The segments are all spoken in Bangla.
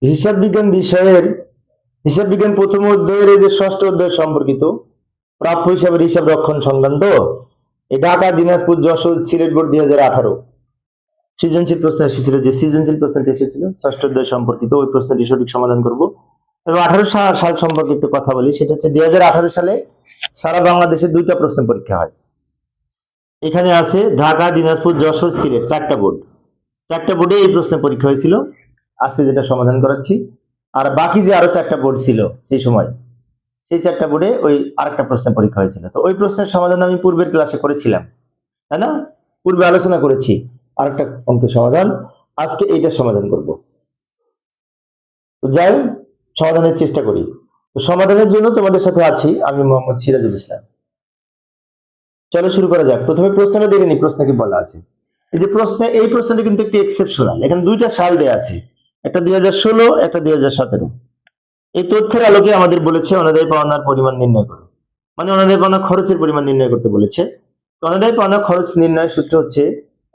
হিসাব বিজ্ঞান বিষয়ের হিসাব বিজ্ঞান প্রথম অধ্যায়ের এই যে ষষ্ঠ অধ্যায় সম্পর্কিত প্রাপ্য হিসাবের হিসাব রক্ষণ সংক্রান্ত এই ঢাকা, দিনাজপুর, যশোর, সিলেট বোর্ড 2018 সৃজনশীল প্রশ্ন এসেছিল। যে সৃজনশীল প্রশ্নটি এসেছিল ষষ্ঠ অধ্যায় সম্পর্কিত, ওই প্রশ্নটি সঠিক সমাধান করব। এবং 18 সাল সম্পর্কে একটু কথা বলি। সেটা হচ্ছে 2018 সালে সারা বাংলাদেশে দুইটা প্রশ্ন পরীক্ষা হয়। এখানে আছে ঢাকা, দিনাজপুর, যশোর, সিলেট, চারটা বোর্ডে এই প্রশ্ন পরীক্ষা হয়েছিল। আজকে যেটা সমাধান করাচ্ছি, আর বাকি যে আরো 4টা বোর্ড ছিল সেই সময়, সেই 4টা বোর্ডে ওই আরেকটা প্রশ্ন পরীক্ষা হয়েছিল। তো ওই প্রশ্নের সমাধান আমি পূর্বের ক্লাসে করেছিলাম, তাই না? পূর্বে আলোচনা করেছি আরেকটা অঙ্কের সমাধান। আজকে এইটা সমাধান করব। তো যাই সমাধানের চেষ্টা করি। তো সমাধানের জন্য তোমাদের সাথে আছি আমি, মোহাম্মদ সিরাজুল ইসলাম। চলো শুরু করা যাক। প্রথমে প্রশ্নটা দেখে নি, প্রশ্ন কি বলা আছে। এই প্রশ্নটি কিন্তু একটু এক্সেপশনাল। এখানে দুইটা সাল দেয়া আছে, একটা 2016, একটা 2017। এই তথ্যের আলোকে আমাদের বলেছে অনাদায়ী পাওনার পরিমাণ নির্ণয় করো, মানে অনাদায়ী পাওনা খরচের পরিমাণ নির্ণয় করতে বলেছে। অনাদায়ী পাওনা খরচ নির্ণয় সূত্র হচ্ছে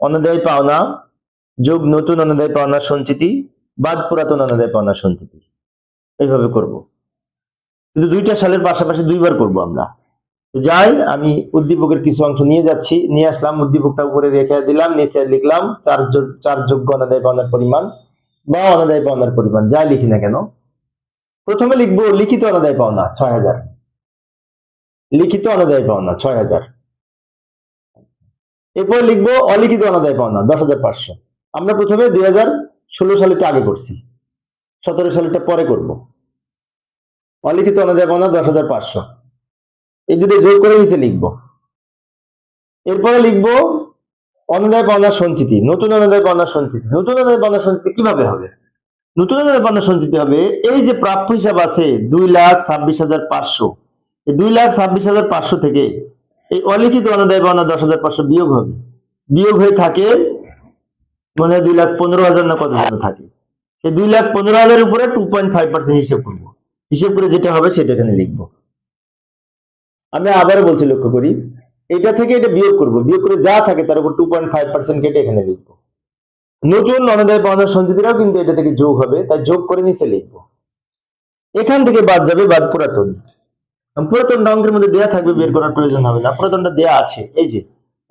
অনাদায়ী পাওনা যোগ নতুন অনাদায়ী পাওনা সঞ্চিতি বাদ পুরাতন অনাদায়ী পাওনা সঞ্চিতি। এইভাবে করব, কিন্তু দুইটা সালের পাশাপাশি দুইবার করব আমরা। যাই, আমি উদ্দীপকের কিছু অংশ নিয়ে আসলাম। উদ্দীপকটা উপরে রেখে দিলাম, নিচে লিখলাম চার যোগ্য অনাদায়ী পাওনার পরিমাণ বা অনাদায়ী পাওনার পরিমাণ, যাই লিখি না কেন। প্রথমে লিখবো লিখিত অনাদায়ী পাওনা 6000, লিখিত অনাদায়ী পাওনা 6000। এরপর লিখবো অলিখিত অনাদায়ী পাওনা 10,500। আমরা প্রথমে 2016 সালেরটা আগে করছি, 17 সালেরটা পরে করব। অলিখিত অনাদায়ী পাওনা 10,500, এই দুটো যোগ করে নিচে লিখবো। এরপরে লিখবো অনাদায়ী পাওনা সঞ্চিতি, নতুন অনাদায়ী পাওনা সঞ্চিতি। নতুন অনাদায়ী পাওনা সঞ্চিতি কিভাবে হবে? নতুন অনাদায়ী পাওনা সঞ্চিতি হবে, এই যে প্রাপ্য হিসাব আছে 2,26,500, এই 2,26,500 থেকে এই অলিখিত অনাদায়ী পাওনা 10,500 বিয়োগ হবে। বিয়োগ হয়ে থাকে মনে হয় 2,15,000 না কত যেন থাকে। সেই 2,15,000 উপরে 2.5% হিসেব করবো। হিসেব করে যেটা হবে সেটা এখানে লিখবো। আমি আবারও বলছি, লক্ষ্য করি, এটা থেকে এটা বিয়োগ করব, বিয়োগ করে যা থাকে তার উপর 2.5% কেটে এখানে লিখবো। নতুন অনাদায়ী পাওনা সঞ্চিতিরাও কিন্তু এটা থেকে যোগ হবে, তাই যোগ করে নিচে লিখবো। এখান থেকে বাদ যাবে বাদ পুরাতন। পুরাতনটা অঙ্কের মধ্যে দেয়া থাকবে, বের করার প্রয়োজন হবে না। পুরাতনটা দেয়া আছে, এই যে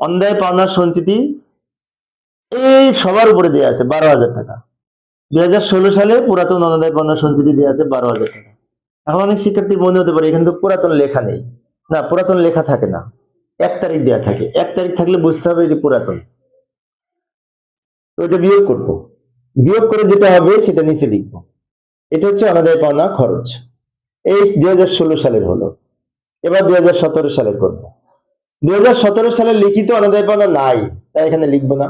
অনাদায়ী পাওনা সঞ্চিতি এই সবার উপরে দেয়া আছে 12,000 টাকা। 2016 সালে পুরাতন অনাদায়ী পাওনা সঞ্চিতি দেয়া আছে 12,000 টাকা। এখন অনেক শিক্ষার্থীর মনে হতে পারে এখানে তো পুরাতন লেখা নেই। না, পুরাতন লেখা থাকে না, 1 তারিখ দেয়া থাকে। 1 তারিখ থাকলে বুঝতে হবে এটি পুরাতন। তো এটা বিয়োগ করবো, বিয়োগ করে যেটা হবে সেটা নিচে লিখবো। এটা হচ্ছে অনাদায়ী পাওনা খরচ, এই 2016 সালের হলো। এবার 2017 সালের করবো। 2017 সালের লিখিত অনাদায়ী পাওনা নাই, তাই এখানে লিখবো না।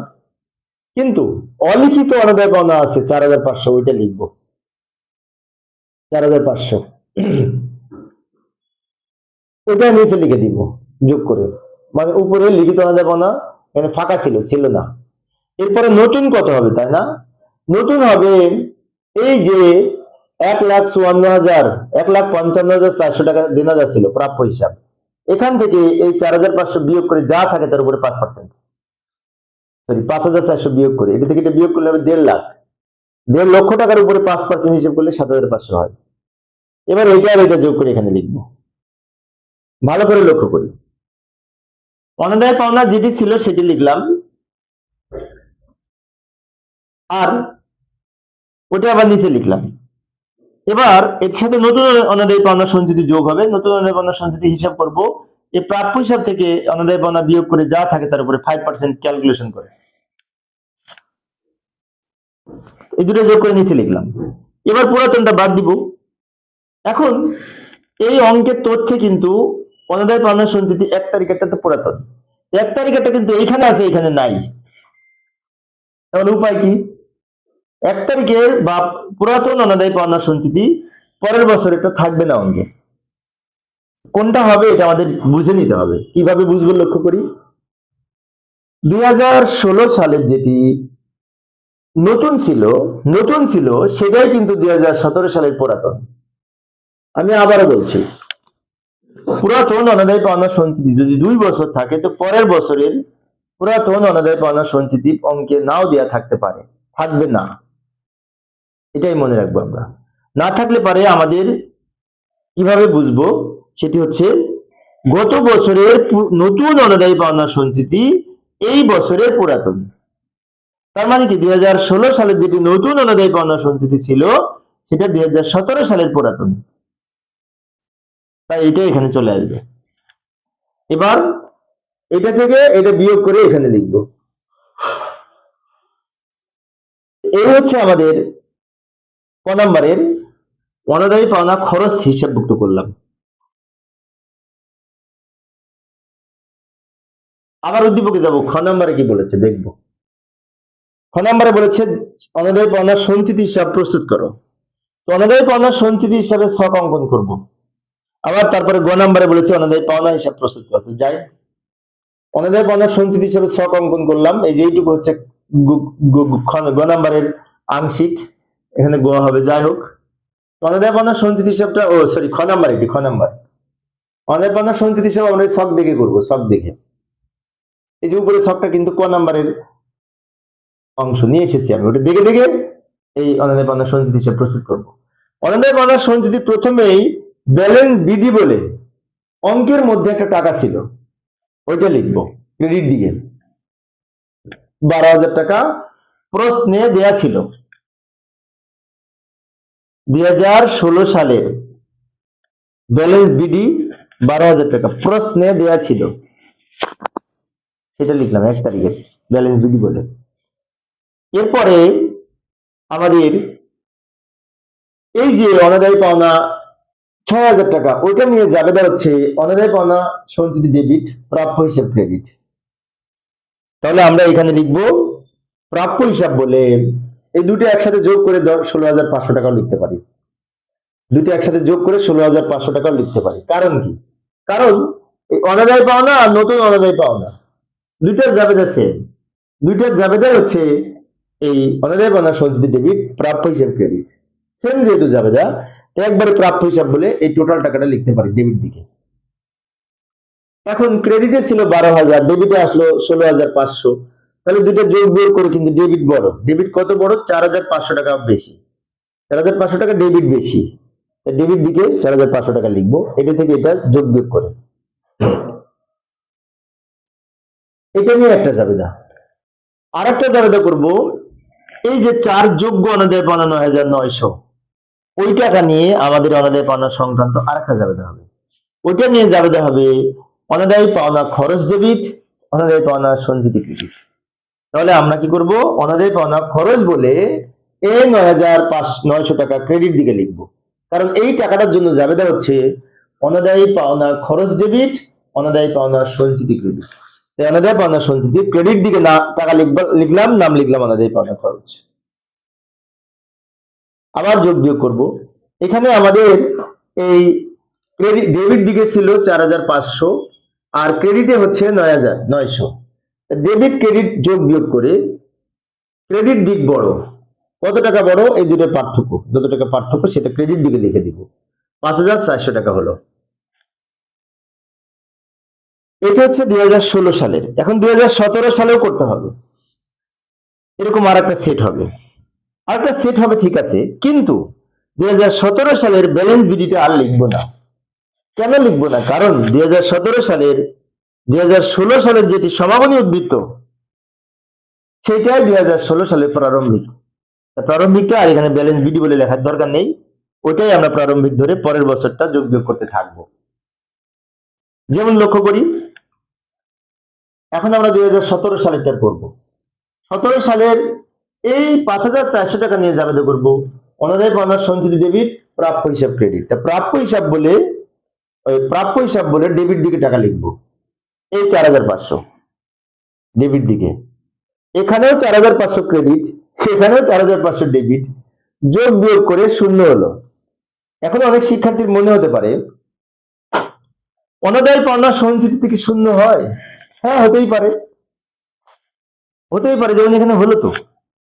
কিন্তু অলিখিত অনাদায়ী পাওনা আছে 4,500, ওইটা লিখবো। 4,500 ওইটা নিচে লিখে দিব যোগ করে, মানে উপরে লিখিত অনাদায়ী পাওনা এখানে ফাঁকা ছিল না। এরপরে নতুন কত হবে, তাই না? নতুন হবে এই যে 1,54,000, 1,55,400 টাকা দেনা যা ছিল প্রাপ্য হিসাব, এখান থেকে এই 4,500 বিয়োগ করে যা থাকে তার উপরে 5%, সরি 5,400 বিয়োগ করে, এটা থেকে এটা বিয়োগ করলে হবে 1.5 লাখ। 1.5 লক্ষ টাকার উপরে 5% হিসেব করলে 7,500 হয়। এবার এটা আর এটা যোগ করে এখানে লিখবো। ভালো করে লক্ষ্য করি, অনাদায়ী পাওনা যেটি ছিল সেটি লিখলাম, আর ওটা আবার নিচে লিখলাম। এবার এর সাথে নতুন অনাদায়ী পাওনা সঞ্চিতি যোগ হবে। নতুন অনাদায়ী পাওনা সঞ্চিতি হিসাব করব, এই প্রাপ্য হিসাব থেকে অনাদায়ী পাওনা বিয়োগ করে যা থাকে তার উপরে 5% ক্যালকুলেশন করে এই দুটো যোগ করে নিচে লিখলাম। এবার পুরাতনটা বাদ দিব। এখন এই অঙ্কের তথ্যে কিন্তু অনাদায়ী পাওনা সঞ্চিতি 1 তারিখেরটা তো পুরাতন, 1 তারিখেরটা কিন্তু এইখানে আছে, এখানে নাই। তাহলে উপায় কি? 1 তারিখের বা পুরাতন অনাদায়ী পাওনা সঞ্চিতি পরের বছর এটা থাকবে না অঙ্কে। কোনটা হবে এটা আমাদের বুঝে নিতে হবে। কিভাবে বুঝবো লক্ষ্য করি। 2016 সালের যেটি নতুন ছিল সেটাই কিন্তু 2017 সালের পুরাতন। আমি আবারও বলছি, পুরাতন অনাদায়ী পাওনা সঞ্চিতি যদি 2 বছর থাকে তো পরের বছরের পুরাতন অনাদায়ী পাওনা সঞ্চিতি অঙ্কে নাও দেয়া থাকতে পারে, থাকবে না। এটাই মনে রাখবো আমরা। না থাকলে পারে আমাদের কিভাবে বুঝবো, সেটি হচ্ছে গত বছরের নতুন অনুদায়ী পাওনা সঞ্চিতি এই বছরের পুরাতন। তার মানে কি 2016 সালের যেটি নতুন অনুদায়ী পাওনা সঞ্চিতি ছিল সেটা 2017 সালের পুরাতন, তাই এটা এখানে চলে আসবে। এবার এটা থেকে এটা বিয়োগ করে এখানে লিখব। এই হচ্ছে আমাদের ক নম্বরের অনুদায়ী পাওনা খরচ হিসাবভুক্ত করলাম। আবার উদ্দীপকে যাব, খ নম্বরে কি বলেছে দেখব। খ নম্বরে বলেছে অনুদায়ী পাওনা সঞ্চিতি হিসাব প্রস্তুত করো। তো অনুদায়ী পাওনা সঞ্চিতি হিসাবে ছক অঙ্কন করব। আবার তারপরে গ নম্বরে বলেছে অনুদায়ী পাওনা হিসাব প্রস্তুত করো। যাই, অনুদায়ী পাওনা সঞ্চিতি হিসাবে ছক অঙ্কন করলাম। এই যে এইটুকু হচ্ছে গ নম্বরের আংশিক, এখানে গ হবে। যাই হোক, অনুদায়ী পাওনা সঞ্চিতি হিসাবটা খ নম্বর, এটি খ নম্বর। অনুদায়ী পাওনা সঞ্চিতি হিসাব আমরা ছক দেখে করবো, ছক দেখে। এই যে উপরে ছকটা কিন্তু ক নম্বরের অংশ নিয়ে এসেছি আমি, ওটা দেখে দেখে এই অনুদায়ী পাওনা সঞ্চিতি হিসাব প্রস্তুত করব। অনুদায়ী পাওনা সঞ্চিতি প্রথমেই ব্যালেন্স বিডি বলে অঙ্কের মধ্যে একটা টাকা ছিল, ওইটা লিখবো ক্রেডিট দিকে। 12,000 টাকা প্রশ্নে দেয়া ছিল 2016 সালের ব্যালেন্স বিডি 12,000 টাকা প্রশ্নে দেয়া ছিল, সেটা লিখলাম 1 তারিখে ব্যালেন্স বিডি বলে। এরপরে আমাদের এই যে অনুদায়ী পাওনা 6,000 টাকা, ওইটা নিয়ে জাবেদা হচ্ছে অনুদায়ী পাওনা সঞ্চিতি ডেবিট, প্রাপ্য হিসাব ক্রেডিট। তাহলে আমরা এখানে লিখবো প্রাপ্য হিসাব বলে এই দুটো একসাথে যোগ করে 16,500 টাকাও লিখতে পারি। দুটো একসাথে যোগ করে 16,500 টাকাও লিখতে পারি। কারণ কি? কারণ এই অনুদায়ী পাওনা আর নতুন অনুদায়ী পাওনা দুইটার জাবেদা সেম, দুইটার জাবেদা হচ্ছে এই অনুদায়ী পাওনা সঞ্চিতি ডেবিট, প্রাপ্য হিসাব ক্রেডিট সেম, যেহেতু জাবেদা একবারে প্রাপ্য হিসাব বলে এই টোটাল টাকাটা লিখতে পারি ডেবিট দিকে। এখন ক্রেডিটে ছিল 12,000, ডেবিটে আসলো 16,500, তাহলে দুইটা যোগ বিয়োগ করে কিন্তু ডেবিট বড়। ডেবিট কত বড়? 4,500 টাকা বেশি, 4,500 টাকা ডেবিট বেশি, ডেবিট দিকে 4,500 টাকা লিখবো। এটা থেকে এটা যোগ বিয়োগ করে, এটা নিয়ে একটা জাবেদা। আর একটা জাবেদা করবো, এই যে 4 যোগ্য অনুদায়ী পাওনা 9,900, ওই টাকা নিয়ে আমাদের অনুদায়ী পাওনা সংক্রান্ত আর একটা জাবেদা হবে। ওইটা নিয়ে জাবেদা হবে অনুদায়ী পাওনা খরচ ডেবিট, অনুদায়ী পাওনা সঞ্চিতি ক্রেডিট। তাহলে আমরা কি করব? অনুদায়ী পাওনা খরচ বলে এই 9,900 টাকা ক্রেডিট দিকে লিখবো, কারণ এই টাকাটার জন্য জাবেদা হচ্ছে অনুদায়ী পাওনা খরচ ডেবিট, অনুদায়ী পাওনা সঞ্চিতি ক্রেডিট। তাই অনুদায়ী পাওনা সঞ্চিতি ক্রেডিট দিকে না টাকা লিখলাম, নাম লিখলাম অনুদায়ী পাওনা খরচ। আবার যোগ বিয়োগ করব। এখানে আমাদের এই ক্রেডিট ডেবিট দিকে ছিল 4,500 আর ক্রেডিটে হচ্ছে 9,900। ডেবিট ক্রেডিট যোগ বিয়োগ করে ক্রেডিট দিক বড়, কত টাকা বড়? এই দুটোর পার্থক্য, যত টাকা পার্থক্য সেটা ক্রেডিট দিকে লিখে দিব। 5,400 টাকা হলো। এটা হচ্ছে 2016 সালের। এখন 2017 সালেও করতে হবে, এরকম আর একটা সেট হবে, আরেকটা সেট হবে, ঠিক আছে। কিন্তু 2017 সালের ব্যালেন্স বিডিটা আর লিখবো না। কেন লিখবো না? কারণ 2017 সালের 2016 সালের যেটি সমাপনী উদ্বৃত্ত, সেটাই 2016 সালের প্রারম্ভিক। প্রারম্ভিকটা আর এখানে ব্যালেন্স বিডি বলে লেখার দরকার নেই, ওইটাই আমরা প্রারম্ভিক ধরে পরের বছরটা যোগ বিয়োগ করতে থাকবো। যেমন লক্ষ্য করি, এখন আমরা 2017 সালেরটা করব। 17 সালের এই 5,400 টাকা নিয়ে জাবেদা করব অনুদায়ী পাওনা সঞ্চিতি ডেবিট, প্রাপ্য হিসাব ক্রেডিট। তা প্রাপ্য হিসাব বলে ডেবিট দিকে টাকা লিখবো, এই 4,500 ডেবিট দিকে। এখানেও 4,500 ক্রেডিট, সেখানেও 4,500 ডেবিট, যোগ বিয়োগ করে শূন্য হলো। এখন অনেক শিক্ষার্থীর মনে হতে পারে অনুদায়ী পাওনা সঞ্চিতি থেকে শূন্য হয়। হ্যাঁ, হতেই পারে, যেমন এখানে হলো, তো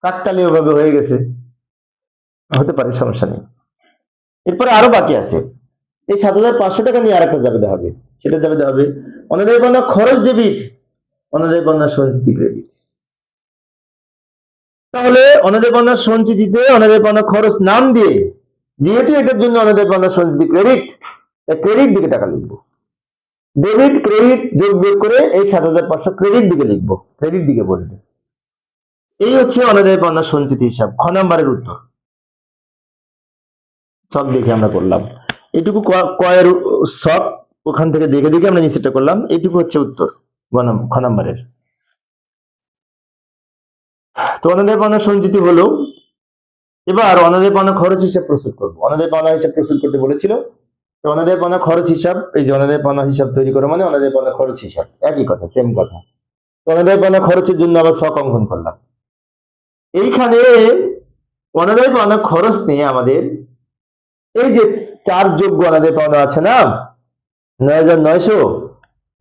কাকতালি ওভাবে হয়ে গেছে, হতে পারে, সমস্যা নেই। এরপরে আরো বাকি আছে, এই 7,500 টাকা নিয়ে আর একটা জাবেদা হবে, সেটা জাবেদা হবে অনুদায়ী পাওনা খরচ ডেবিট, অনুদায়ী পাওনা সঞ্চিতি ক্রেডিট। তাহলে অনাদায় পাওনা সঞ্চিতিতে অনাদায় পাওনা খরচ নাম দিয়ে, যেহেতু এটার জন্য অনাদায় পাওনা সঞ্চিতি ক্রেডিট, ক্রেডিট দিকে টাকা লিখবো। ডেবিট ক্রেডিট যোগ বিয়োগ করে এই ৭৫০০ ক্রেডিট দিকে লিখবো, ক্রেডিট দিকে বলবে। এই হচ্ছে অনাদায় পাওনা সঞ্চিতি হিসাব, খ নাম্বারের উত্তর। সব দেখে আমরা করলাম, এটুকু কয়ের সব ওখান থেকে দেখে দেখে আমরা নিচেটা করলাম, এইটুকু হচ্ছে উত্তর খ নাম্বারের। তো অনাদায় পাওনা সঞ্চিতি হলো। এবার অনাদায় পাওনা খরচ হিসাব প্রস্তুত করবো। অনাদায় পাওনা হিসাব প্রস্তুত করতে বলেছিল, তো অনাদায় পাওনা খরচ হিসাব, এই যে অনাদায় পাওনা হিসাব তৈরি করো মানে অনাদায় পাওনা খরচ হিসাব, একই কথা, সেম কথা। তো অনাদায় পাওনা খরচের জন্য আবার ছক অঙ্কন করলাম। এইখানে অনাদায় পাওনা খরচ নিয়ে আমাদের এই যে 4 যোগ্য অনাদায় পাওনা আছে না ৯৯০০,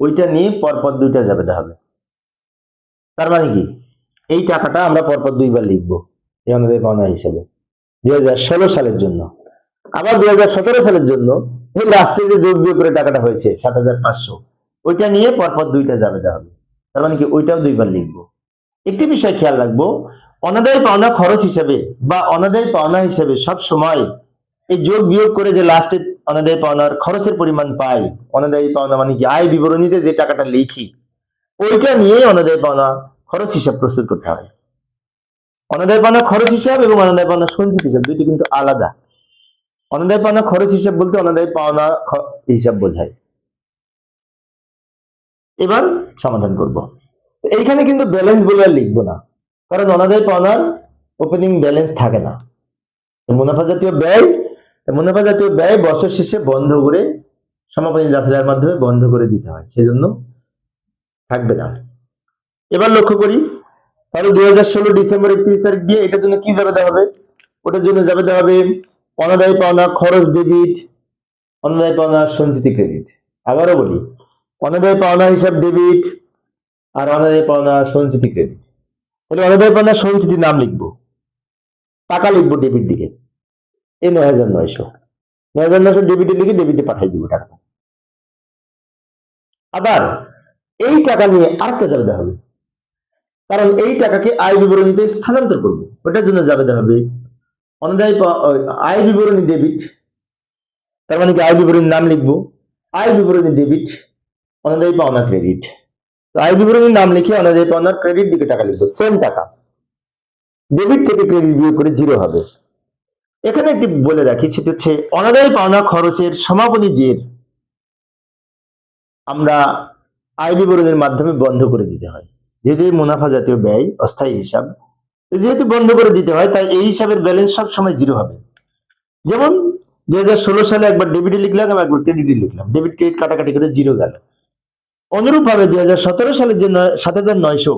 ওইটা নিয়ে পরপর দুইটা যাবে হবে। তার মানে কি এই টাকাটা আমরা পরপর দুইবার লিখবো এই অনাদায় পাওনা হিসেবে 2016 সালের জন্য, আবার 2017 সালের জন্য এই লাস্টে যে যোগ বিয়োগ করে টাকাটা হয়েছে ৭৫০০, ওইটা নিয়ে পরপর দুইটা যাবে হবে। তার মানে কি ওইটাও দুইবার লিখবো। একটি বিষয় খেয়াল রাখবো, অনাদায় পাওনা খরচ হিসেবে বা অনাদায় পাওনা হিসেবে সব সময় এই যোগ বিয়োগ করে যে লাস্টে অনাদায় পাওনার খরচের পরিমাণ পাই, অনাদায় পাওনা মানে কি আয় বিবরণীতে যে টাকাটা লিখি, ওইটা নিয়ে অনাদায় পাওনা খরচ হিসাব প্রস্তুত করতে হয়। অনাদায় পাওনা খরচ হিসাব এবং অনাদায় পাওনা সঞ্চিত হিসাব দুইটি কিন্তু আলাদা। অনাদায় পাওনা খরচ হিসাব বলতে অনাদায় পাওনা হিসাব বোঝায়। এবার সমাধান করব। এইখানে কিন্তু ব্যালেন্স বলে আর লিখবো না, কারণ অনাদায় পাওনার ওপেনিং ব্যালেন্স থাকে না। মুনাফা জাতীয় ব্যয় বছর শেষে বন্ধ করে সমাপনী দাখিলার মাধ্যমে বন্ধ করে দিতে হয়, সেজন্য থাকবে না। এবার লক্ষ্য করি, তাহলে 2016 ডিসেম্বর 31 তারিখ দিয়ে এটার জন্য কি যাবে দেওয়া হবে? ওটার জন্য যাবে দেওয়া হবে অনাদায় পাওনা খরচ ডেবিট, অনাদায় পাওনা সঞ্চিতি ক্রেডিট। আবারও বলি, অনাদায় পাওনা হিসাব ডেবিট আর অনাদায় পাওনা সঞ্চিতি ক্রেডিট। তাহলে অনাদায় পাওনা সঞ্চিতি নাম লিখবো, টাকা লিখবো ডেবিট দিকে, এই ৯৯০০ ডেবিটে লিখে ডেবিটে পাঠিয়ে দিব টাকাটা। আবার এই টাকা নিয়ে আরেকটা যাবে দেওয়া হবে, কারণ এই টাকাকে আয় বিবরণীতে স্থানান্তর করবো, ওটার জন্য যাবে দেওয়া হবে অনাদায় আয় বিবরণী ডেবিট। তার মানে কি আয় বিবরণীর নাম লিখবো, আয় বিবরণী ডেবিট, অনাদায় পাওনা ক্রেডিট। তো আয় বিবরণীর নাম লিখে অনাদায় পাওনার ক্রেডিট দিকে টাকা লিখবো, সেম টাকা, ডেবিট থেকে ক্রেডিট বিয়োগ করে 0 হবে। এখানে একটি বলে রাখি, সেটা হচ্ছে অনাদায় পাওনা খরচের সমাপনী জের আমরা আয় বিবরণীর মাধ্যমে বন্ধ করে দিতে হয়, যেহেতু মুনাফা জাতীয় ব্যয় অস্থায়ী হিসাব, যেহেতু বন্ধ করে দিতে হয়, তাই এই হিসাবের ব্যালেন্স সব সময় 0 হবে। যেমন 2016 সালে একবার ডেবিটে লিখলাম, একবার ক্রেডিটে লিখলাম, ডেবিট ক্রেডিট কাটাকাটি করে 0 গেল। অনুরূপ ভাবে 2017 সালের যে ৭৯০০,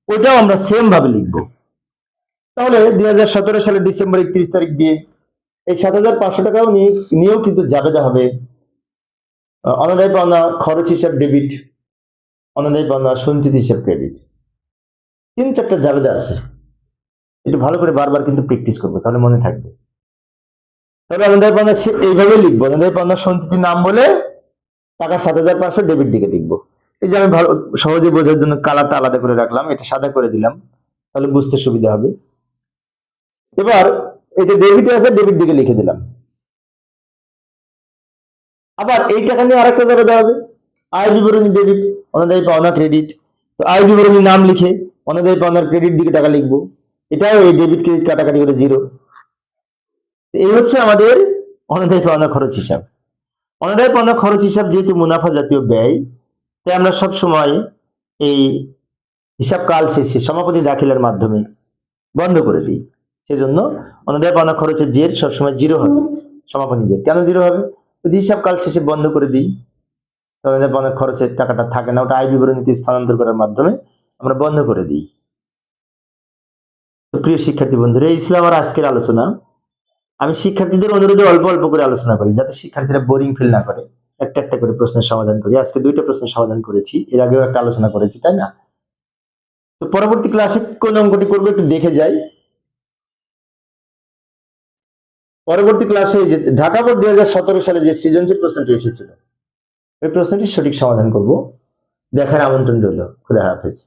ওইটাও আমরা সেম ভাবে লিখবো। তাহলে 2017 সালের ডিসেম্বর 31 তারিখ দিয়ে এই ৭৫০০ টাকাও নিয়েও কিন্তু জাবেদা হবে অনাদায় পাওনা খরচ হিসাব ডেবিট, অনাদায় পাওনা সঞ্চিত হিসাব ক্রেডিট। 3-4টা জাবেদা আছে, একটু ভালো করে বারবার কিন্তু প্র্যাকটিস করবো, তাহলে মনে থাকবে। তাহলে অনাদায় পাওনা এইভাবে লিখবো, অনাদায় পাওনা সঞ্চিতি নাম বলে টাকা ৭৫০০ ডেবিট দিকে লিখবো। এই যে আমি ভালো সহজে বোঝার জন্য কালারটা আলাদা করে রাখলাম, এটা সাদা করে দিলাম, তাহলে বুঝতে সুবিধা হবে। এবার এটা ডেবিটে আছে, ডেবিট দিকে লিখে দিলাম। আবার এই টাকা নিয়ে আরেকটা জায়গা দেওয়া হবে আয় বিবরণী ডেবিট, অনাদায় পাওনা ক্রেডিট। তো আয় বিবরণীর নাম লিখে অনাদায় পাওনার ক্রেডিট দিকে টাকা লিখবো, এটাও এই ডেবিট ক্রেডিট কাটাকাটি করে 0। এই হচ্ছে আমাদের অনাদায় পাওনা খরচ হিসাব। অনাদায় পাওনা খরচ হিসাব যেহেতু মুনাফা জাতীয় ব্যয়, তাই আমরা সব সময় এই হিসাব কাল শেষে সমাপনী দাখিলার মাধ্যমে বন্ধ করে দিই, সেজন্য অনাদায় পাওনা খরচের জের সবসময় 0 হবে, সমাপনী জের। কেন 0 হবে? হিসাব কাল শেষে বন্ধ করে দিই, অনাদায় পাওনার খরচের টাকাটা থাকে না, ওটা আয় বিবরণীতে স্থানান্তর করার মাধ্যমে আমরা বন্ধ করে দিই। তো প্রিয় শিক্ষার্থী বন্ধুরা, এই ছিল আমার আজকের আলোচনা। আমি শিক্ষার্থীদের অনুরোধে অল্প অল্প করে আলোচনা করি, যাতে শিক্ষার্থীরা বোরিং ফিল না করে। একটা একটা করে প্রশ্নের সমাধান করি। আজকে 2টা প্রশ্নের সমাধান করেছি, এর আগেও একটা আলোচনা করেছি, তাই না? তো পরবর্তী ক্লাসে কোন অঙ্কটি করবো একটু দেখে যাই। পরবর্তী ক্লাসে যে ঢাকা বোর্ড 2017 সালে যে সৃজনশীল প্রশ্নটি এসেছিল, ওই প্রশ্নটির সঠিক সমাধান করব। দেখার আমন্ত্রণ রইল। খুদা হাফেজ।